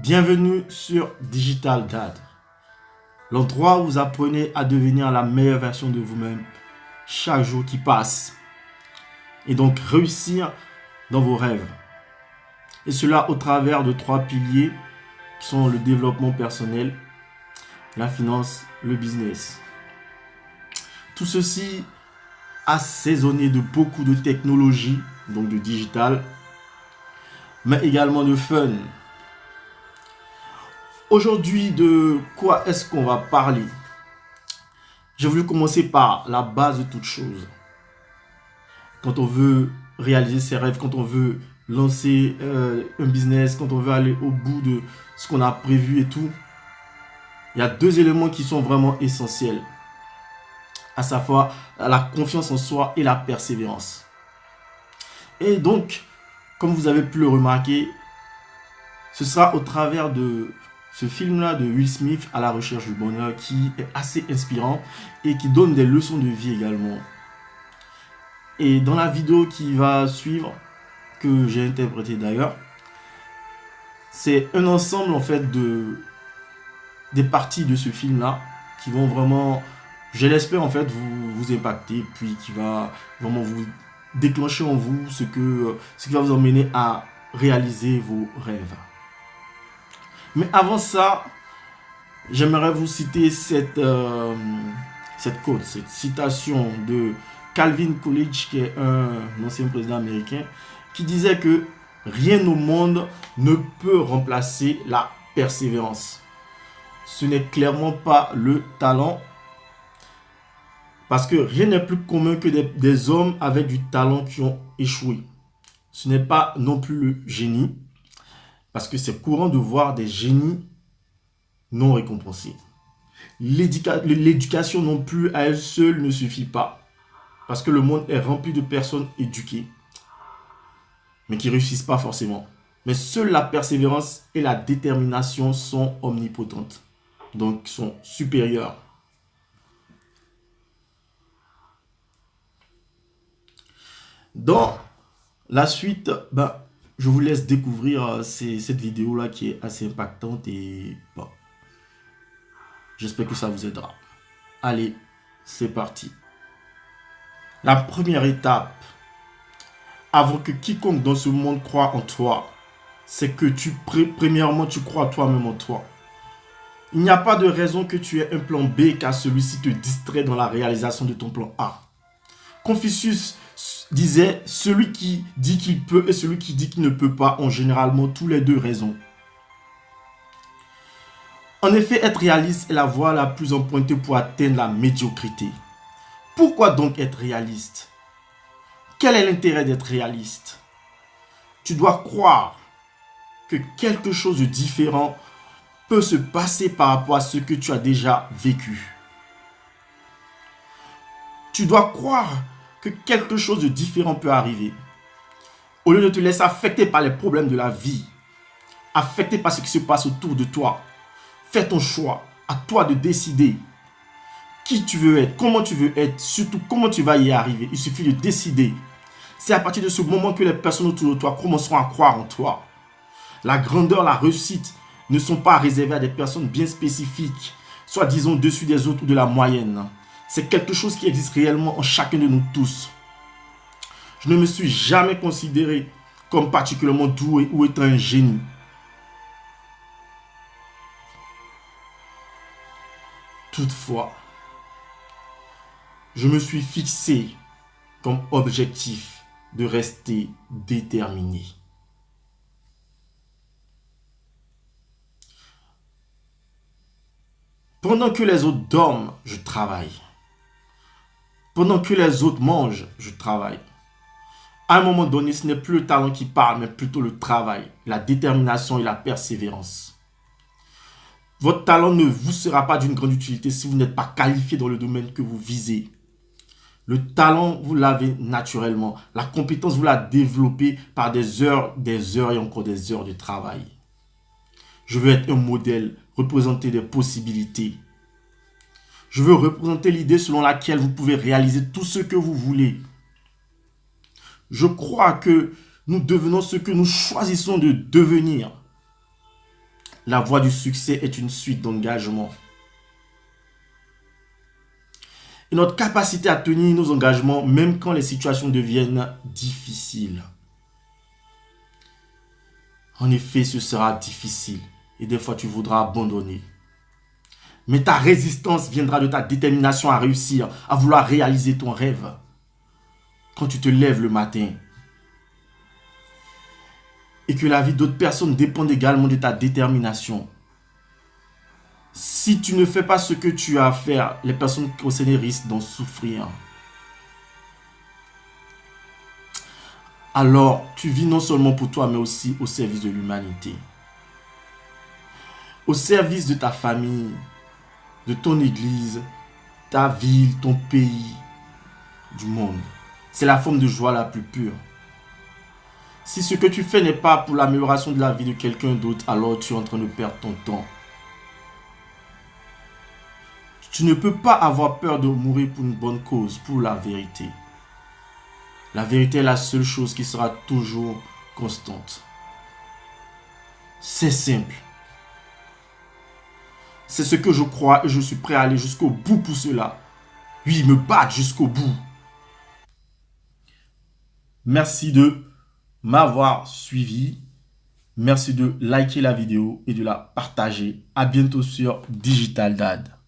Bienvenue sur Digital Dad, l'endroit où vous apprenez à devenir la meilleure version de vous-même chaque jour qui passe et donc réussir dans vos rêves. Et cela au travers de 3 piliers qui sont le développement personnel, la finance, le business. Tout ceci assaisonné de beaucoup de technologie, donc de digital, mais également de fun. Aujourd'hui, de quoi est-ce qu'on va parler? J'ai voulu commencer par la base de toute chose. Quand on veut réaliser ses rêves, quand on veut lancer un business, quand on veut aller au bout de ce qu'on a prévu et tout, il y a 2 éléments qui sont vraiment essentiels, à savoir la confiance en soi et la persévérance. Et donc, comme vous avez pu le remarquer, ce sera au travers de ce film-là de Will Smith, À la recherche du bonheur, qui est assez inspirant et qui donne des leçons de vie également. Et dans la vidéo qui va suivre, que j'ai interprétée d'ailleurs, c'est un ensemble en fait des parties de ce film-là qui vont vraiment, je l'espère en fait, vous impacter, puis qui va vraiment vous déclencher en vous ce qui va vous emmener à réaliser vos rêves. Mais avant ça, j'aimerais vous citer cette quote, cette citation de Calvin Coolidge, qui est un ancien président américain, qui disait que rien au monde ne peut remplacer la persévérance. Ce n'est clairement pas le talent, parce que rien n'est plus commun que des hommes avec du talent qui ont échoué. Ce n'est pas non plus le génie, parce que c'est courant de voir des génies non récompensés. L'éducation non plus à elle seule ne suffit pas, parce que le monde est rempli de personnes éduquées, mais qui ne réussissent pas forcément. Mais seule la persévérance et la détermination sont omnipotentes, donc sont supérieures. Dans la suite, je vous laisse découvrir cette vidéo-là qui est assez impactante et j'espère que ça vous aidera. Allez, c'est parti. La première étape, avant que quiconque dans ce monde croie en toi, c'est que premièrement, tu crois toi-même en toi. Il n'y a pas de raison que tu aies un plan B car celui-ci te distrait dans la réalisation de ton plan A. Confucius disait, celui qui dit qu'il peut et celui qui dit qu'il ne peut pas ont généralement tous les deux raison. En effet, être réaliste est la voie la plus empruntée pour atteindre la médiocrité. Pourquoi donc être réaliste? Quel est l'intérêt d'être réaliste? Tu dois croire que quelque chose de différent peut se passer par rapport à ce que tu as déjà vécu. Tu dois croire que quelque chose de différent peut arriver. Au lieu de te laisser affecter par les problèmes de la vie, affecté par ce qui se passe autour de toi, fais ton choix. À toi de décider qui tu veux être, comment tu veux être, surtout comment tu vas y arriver. Il suffit de décider. C'est à partir de ce moment que les personnes autour de toi commenceront à croire en toi. La grandeur, la réussite ne sont pas réservées à des personnes bien spécifiques, soit disons au-dessus des autres ou de la moyenne. C'est quelque chose qui existe réellement en chacun de nous tous. Je ne me suis jamais considéré comme particulièrement doué ou étant un génie. Toutefois, je me suis fixé comme objectif de rester déterminé. Pendant que les autres dorment, je travaille. Pendant que les autres mangent, je travaille. À un moment donné, ce n'est plus le talent qui parle, mais plutôt le travail, la détermination et la persévérance. Votre talent ne vous sera pas d'une grande utilité si vous n'êtes pas qualifié dans le domaine que vous visez. Le talent, vous l'avez naturellement. La compétence, vous la développez par des heures et encore des heures de travail. Je veux être un modèle, représenter des possibilités. Je veux représenter l'idée selon laquelle vous pouvez réaliser tout ce que vous voulez. Je crois que nous devenons ce que nous choisissons de devenir. La voie du succès est une suite d'engagements. Et notre capacité à tenir nos engagements, même quand les situations deviennent difficiles. En effet, ce sera difficile. Et des fois, tu voudras abandonner. Mais ta résistance viendra de ta détermination à réussir, à vouloir réaliser ton rêve. Quand tu te lèves le matin. Et que la vie d'autres personnes dépend également de ta détermination. Si tu ne fais pas ce que tu as à faire, les personnes concernées risquent d'en souffrir. Alors, tu vis non seulement pour toi, mais aussi au service de l'humanité. Au service de ta famille, de ton église, ta ville, ton pays, du monde. C'est la forme de joie la plus pure. Si ce que tu fais n'est pas pour l'amélioration de la vie de quelqu'un d'autre, alors tu es en train de perdre ton temps. Tu ne peux pas avoir peur de mourir pour une bonne cause, pour la vérité. La vérité est la seule chose qui sera toujours constante. C'est simple. C'est ce que je crois et je suis prêt à aller jusqu'au bout pour cela. Oui, me battre jusqu'au bout. Merci de m'avoir suivi. Merci de liker la vidéo et de la partager. À bientôt sur Digital Dad.